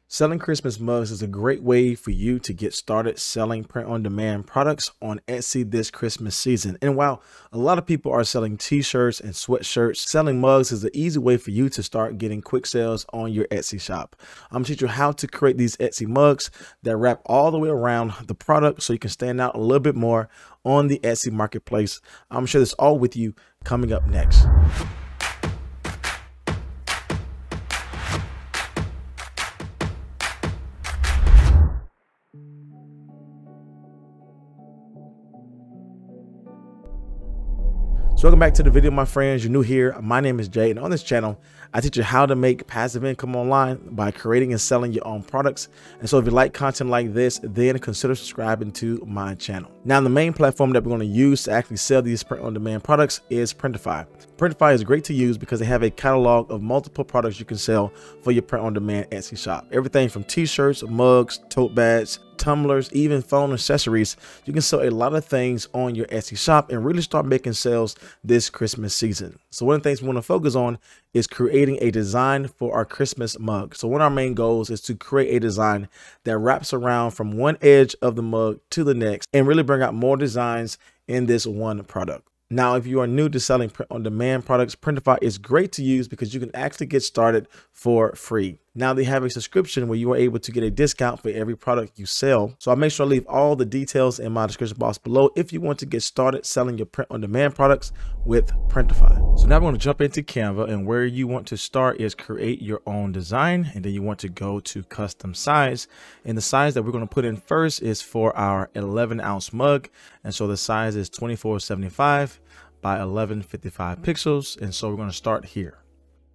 Selling Christmas mugs is a great way for you to get started selling print-on-demand products on Etsy this Christmas season. And while a lot of people are selling t-shirts and sweatshirts, selling mugs is an easy way for you to start getting quick sales on your Etsy shop. I'm going to teach you how to create these Etsy mugs that wrap all the way around the product so you can stand out a little bit more on the Etsy marketplace. I'm going to share this all with you coming up next. So welcome back to the video, my friends. You're new here. My name is Jay, and on this channel, I teach you how to make passive income online by creating and selling your own products. And so if you like content like this, then consider subscribing to my channel. Now, the main platform that we're going to use to actually sell these print-on-demand products is Printify. Printify is great to use because they have a catalog of multiple products you can sell for your print-on-demand Etsy shop. Everything from t-shirts, mugs, tote bags, tumblers, even phone accessories. You can sell a lot of things on your Etsy shop and really start making sales this Christmas season. So one of the things we want to focus on is creating a design for our Christmas mug. So one of our main goals is to create a design that wraps around from one edge of the mug to the next and really bring out more designs in this one product. Now, if you are new to selling print-on-demand products, Printify is great to use because you can actually get started for free. Now they have a subscription where you are able to get a discount for every product you sell. So I'll make sure I leave all the details in my description box below if you want to get started selling your print-on-demand products with Printify. So now we're going to jump into Canva, and where you want to start is create your own design, and then you want to go to custom size. And the size that we're going to put in first is for our 11-ounce mug. And so the size is 2475 by 1155 pixels. And so we're going to start here.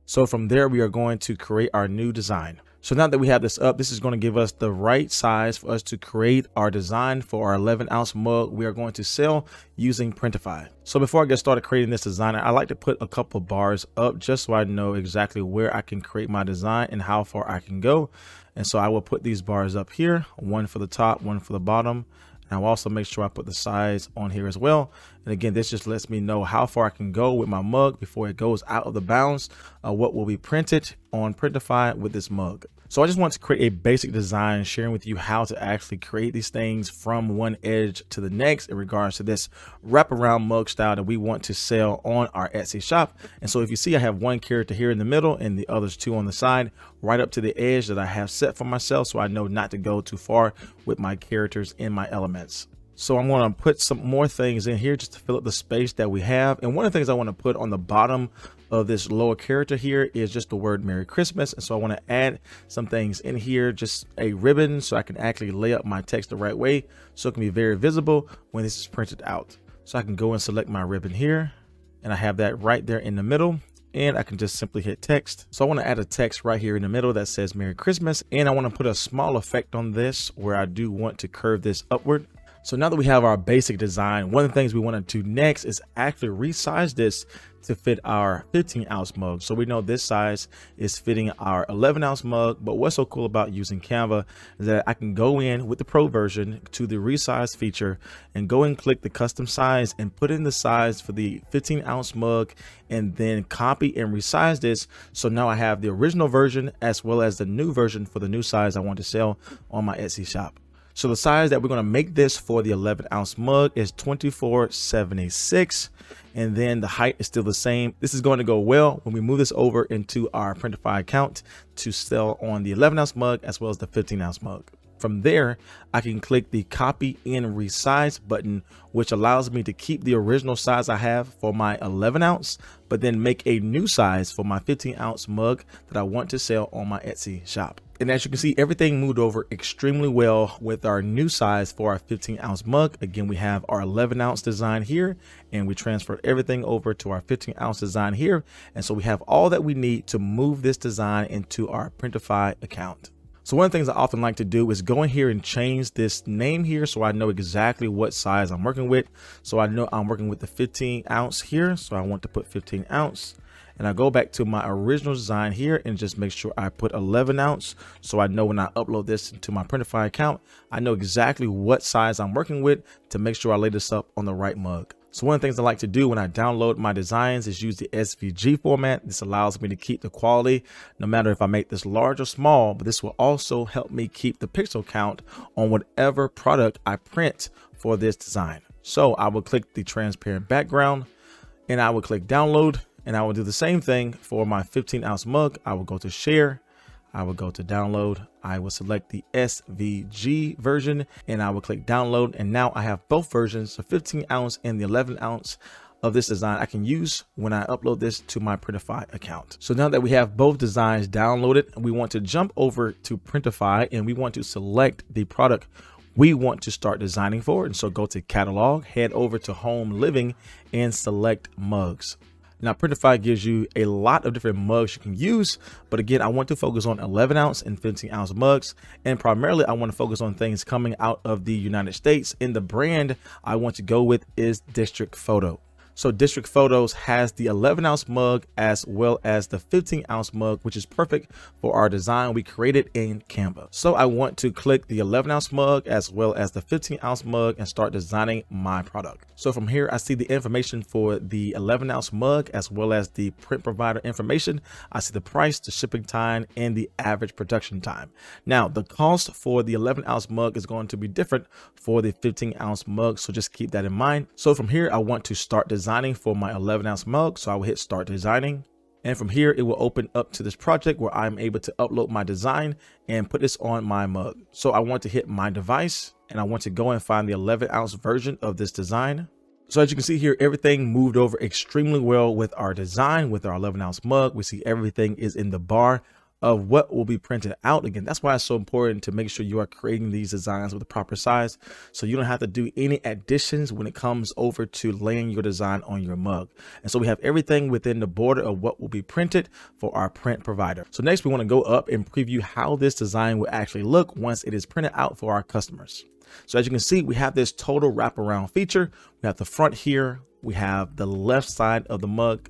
So from there, we are going to create our new design. So now that we have this up, this is going to give us the right size for us to create our design for our 11-ounce mug we are going to sell using Printify. So before I get started creating this design, I like to put a couple bars up just so I know exactly where I can create my design and how far I can go. And so I will put these bars up here, one for the top, one for the bottom. I'll also make sure I put the size on here as well. And again, this just lets me know how far I can go with my mug before it goes out of the bounds of what will be printed on Printify with this mug. So I just want to create a basic design, sharing with you how to actually create these things from one edge to the next in regards to this wraparound mug style that we want to sell on our Etsy shop. And so if you see, I have one character here in the middle and the others two on the side, right up to the edge that I have set for myself, so I know not to go too far with my characters in my elements. So I'm going to put some more things in here just to fill up the space that we have. And one of the things I want to put on the bottom of this lower character here is just the word Merry Christmas. And so I want to add some things in here, just a ribbon, so I can actually lay up my text the right way so it can be very visible when this is printed out. So I can go and select my ribbon here, and I have that right there in the middle. And I can just simply hit text. So I want to add a text right here in the middle that says Merry Christmas. And I want to put a small effect on this where I do want to curve this upward. So now that we have our basic design, one of the things we want to do next is actually resize this to fit our 15-ounce mug. So we know this size is fitting our 11-ounce mug, but what's so cool about using Canva is that I can go in with the Pro version to the resize feature and go and click the custom size and put in the size for the 15-ounce mug and then copy and resize this. So now I have the original version as well as the new version for the new size I want to sell on my Etsy shop. So the size that we're going to make this for the 11-ounce mug is 2476, and then the height is still the same. This is going to go well when we move this over into our Printify account to sell on the 11-ounce mug as well as the 15-ounce mug. From there, I can click the copy and resize button, which allows me to keep the original size I have for my 11-ounce, but then make a new size for my 15-ounce mug that I want to sell on my Etsy shop. And as you can see, everything moved over extremely well with our new size for our 15-ounce mug. Again, we have our 11-ounce design here, and we transferred everything over to our 15-ounce design here. And so we have all that we need to move this design into our Printify account. So one of the things I often like to do is go in here and change this name here so I know exactly what size I'm working with. So I know I'm working with the 15-ounce here, so I want to put 15-ounce. And I go back to my original design here and just make sure I put 11-ounce. So I know when I upload this into my Printify account, I know exactly what size I'm working with to make sure I lay this up on the right mug. So one of the things I like to do when I download my designs is use the SVG format. This allows me to keep the quality no matter if I make this large or small, but this will also help me keep the pixel count on whatever product I print for this design. So I will click the transparent background and I will click download, and I will do the same thing for my 15-ounce mug. I will go to share. I will go to download. I will select the SVG version and I will click download. And now I have both versions, the 15-ounce and the 11-ounce of this design I can use when I upload this to my Printify account. So now that we have both designs downloaded, we want to jump over to Printify and we want to select the product we want to start designing for. And so go to catalog, head over to home living and select mugs. Now, Printify gives you a lot of different mugs you can use, but again, I want to focus on 11-ounce and 15-ounce mugs, and primarily I want to focus on things coming out of the United States, and the brand I want to go with is District Photo. So District Photos has the 11-ounce mug as well as the 15-ounce mug, which is perfect for our design we created in Canva. So I want to click the 11-ounce mug as well as the 15-ounce mug and start designing my product. So from here, I see the information for the 11-ounce mug as well as the print provider information. I see the price, the shipping time, and the average production time. Now, the cost for the 11-ounce mug is going to be different for the 15-ounce mug, so just keep that in mind. So from here, I want to start designing for my 11-ounce mug, so I will hit start designing, and from here it will open up to this project where I'm able to upload my design and put this on my mug. So I want to hit my device and I want to go and find the 11-ounce version of this design. So as you can see here, everything moved over extremely well with our design. With our 11-ounce mug, we see everything is in the bar of what will be printed out. Again, that's why it's so important to make sure you are creating these designs with the proper size, so you don't have to do any additions when it comes over to laying your design on your mug. And so we have everything within the border of what will be printed for our print provider. So next we want to go up and preview how this design will actually look once it is printed out for our customers. So as you can see, we have this total wraparound feature. We have the front here, we have the left side of the mug,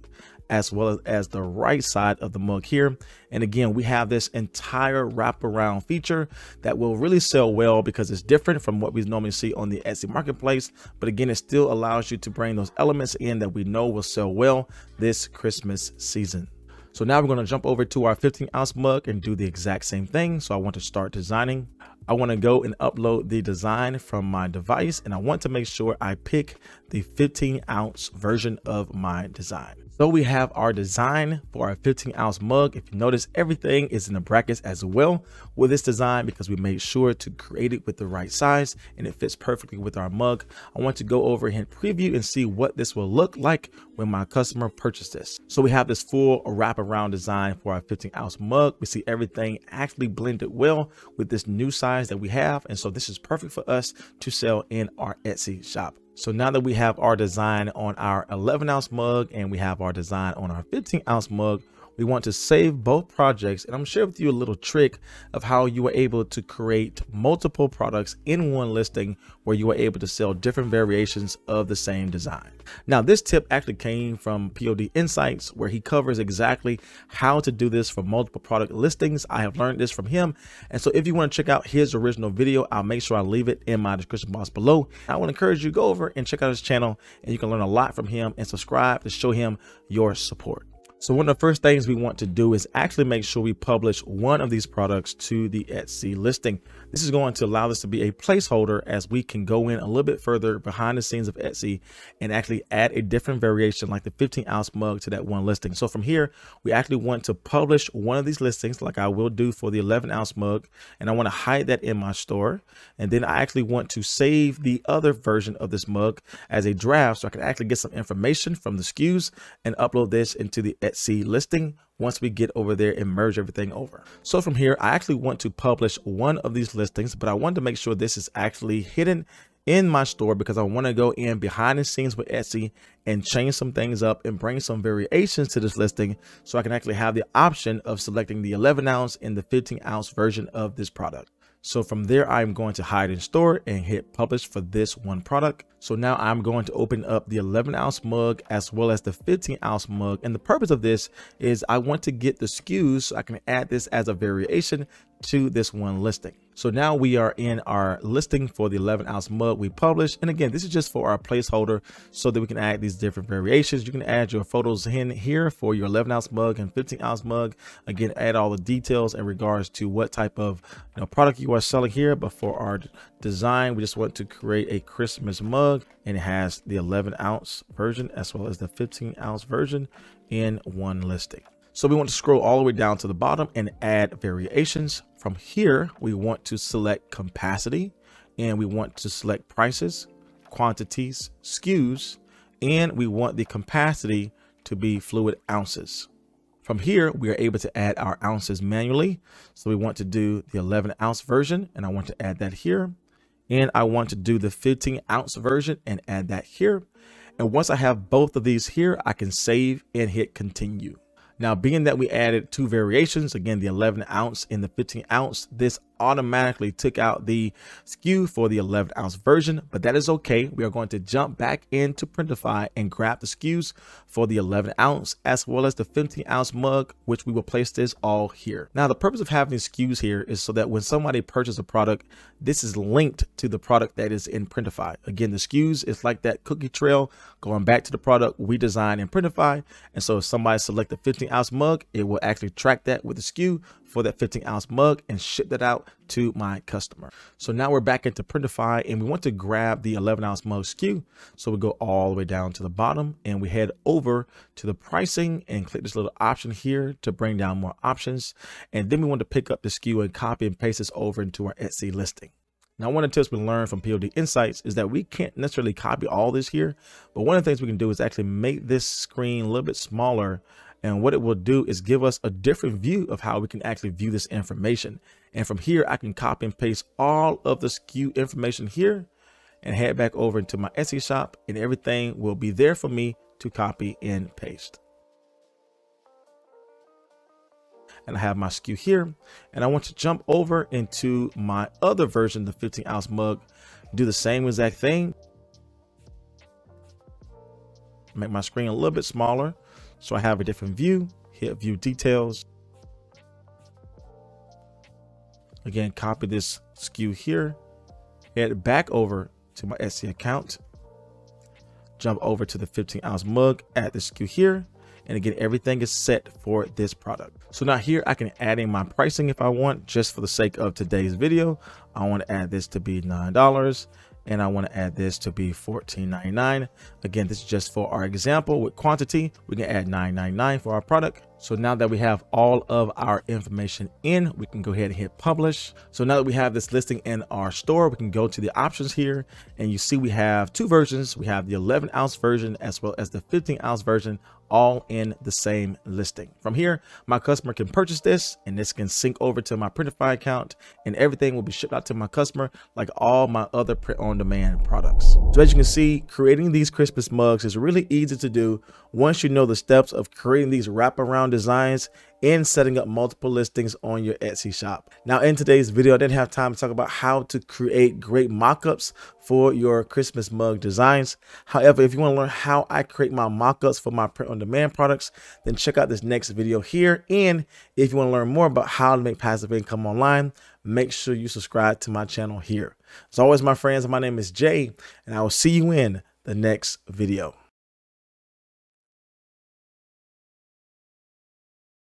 as well as the right side of the mug here. And again, we have this entire wraparound feature that will really sell well because it's different from what we normally see on the Etsy marketplace. But again, it still allows you to bring those elements in that we know will sell well this Christmas season. So now we're going to jump over to our 15-ounce mug and do the exact same thing. So I want to start designing. I want to go and upload the design from my device, and I want to make sure I pick the 15-ounce version of my design. So we have our design for our 15-ounce mug. If you notice, everything is in the brackets as well with this design because we made sure to create it with the right size and it fits perfectly with our mug. I want to go over and hit preview and see what this will look like when my customer purchased this. So we have this full wraparound design for our 15-ounce mug. We see everything actually blended well with this new size that we have. And so this is perfect for us to sell in our Etsy shop. So now that we have our design on our 11-ounce mug and we have our design on our 15-ounce mug, we want to save both projects, and I'm sharing with you a little trick of how you are able to create multiple products in one listing where you are able to sell different variations of the same design. Now, this tip actually came from POD Insights, where he covers exactly how to do this for multiple product listings. I have learned this from him, and so if you want to check out his original video, I'll make sure I leave it in my description box below. I want to encourage you to go over and check out his channel, and you can learn a lot from him and subscribe to show him your support. So one of the first things we want to do is actually make sure we publish one of these products to the Etsy listing. This is going to allow this to be a placeholder as we can go in a little bit further behind the scenes of Etsy and actually add a different variation like the 15-ounce mug to that one listing. So from here, we actually want to publish one of these listings like I will do for the 11-ounce mug, and I want to hide that in my store. And then I actually want to save the other version of this mug as a draft so I can actually get some information from the SKUs and upload this into the Etsy listing once we get over there and merge everything over. So from here, I actually want to publish one of these listings, but I want to make sure this is actually hidden in my store because I want to go in behind the scenes with Etsy and change some things up and bring some variations to this listing so I can actually have the option of selecting the 11-ounce and the 15-ounce version of this product. So from there, I'm going to hide in store and hit publish for this one product. So now I'm going to open up the 11-ounce mug as well as the 15-ounce mug. And the purpose of this is I want to get the SKUs so I can add this as a variation to this one listing. So now we are in our listing for the 11-ounce mug we published. And again, this is just for our placeholder so that we can add these different variations. You can add your photos in here for your 11-ounce mug and 15-ounce mug. Again, add all the details in regards to what type of product you are selling here. But for our design, we just want to create a Christmas mug, and it has the 11-ounce version as well as the 15-ounce version in one listing. So we want to scroll all the way down to the bottom and add variations. From here, we want to select capacity, and we want to select prices, quantities, SKUs, and we want the capacity to be fluid ounces. From here, we are able to add our ounces manually. So we want to do the 11-ounce version, and I want to add that here. And I want to do the 15-ounce version and add that here. And once I have both of these here, I can save and hit continue. Now, being that we added two variations, again, the 11-ounce and the 15-ounce, this automatically took out the SKU for the 11-ounce version, but that is okay. We are going to jump back into Printify and grab the SKUs for the 11-ounce as well as the 15-ounce mug, which we will place this all here. Now, the purpose of having SKUs here is so that when somebody purchases a product, this is linked to the product that is in Printify. Again, the SKUs is like that cookie trail going back to the product we designed in Printify. And so if somebody select the 15-ounce mug, it will actually track that with the SKU for that 15-ounce mug and ship that out to my customer. So now we're back into Printify, and we want to grab the 11-ounce mug SKU. So we go all the way down to the bottom, and we head over to the pricing and click this little option here to bring down more options. And then we want to pick up the SKU and copy and paste this over into our Etsy listing. Now, one of the tips we learned from POD Insights is that we can't necessarily copy all this here, but one of the things we can do is actually make this screen a little bit smaller. And what it will do is give us a different view of how we can actually view this information. And from here, I can copy and paste all of the SKU information here and head back over into my Etsy shop, and everything will be there for me to copy and paste. And I have my SKU here, and I want to jump over into my other version, the 15-ounce mug, do the same exact thing. Make my screen a little bit smaller so I have a different view. Hit view details. Again, copy this SKU here, head back over to my Etsy account, jump over to the 15-ounce mug, add the SKU here. And again, everything is set for this product. So now here I can add in my pricing if I want, just for the sake of today's video. I want to add this to be $9. And I want to add this to be $14.99. Again, this is just for our example. With quantity, we can add $9.99 for our product. So now that we have all of our information in, we can go ahead and hit publish. So now that we have this listing in our store, we can go to the options here, and you see we have two versions. We have the 11-ounce version as well as the 15-ounce version, all in the same listing. From here, my customer can purchase this, and this can sync over to my Printify account, and everything will be shipped out to my customer like all my other print-on-demand products. So as you can see, creating these Christmas mugs is really easy to do once you know the steps of creating these wraparound designs and setting up multiple listings on your Etsy shop. Now, in today's video, I didn't have time to talk about how to create great mockups for your Christmas mug designs. However, if you want to learn how I create my mockups for my print-on-demand products, then check out this next video here. And if you want to learn more about how to make passive income online, make sure you subscribe to my channel here. As always, my friends, my name is Jay, and I will see you in the next video.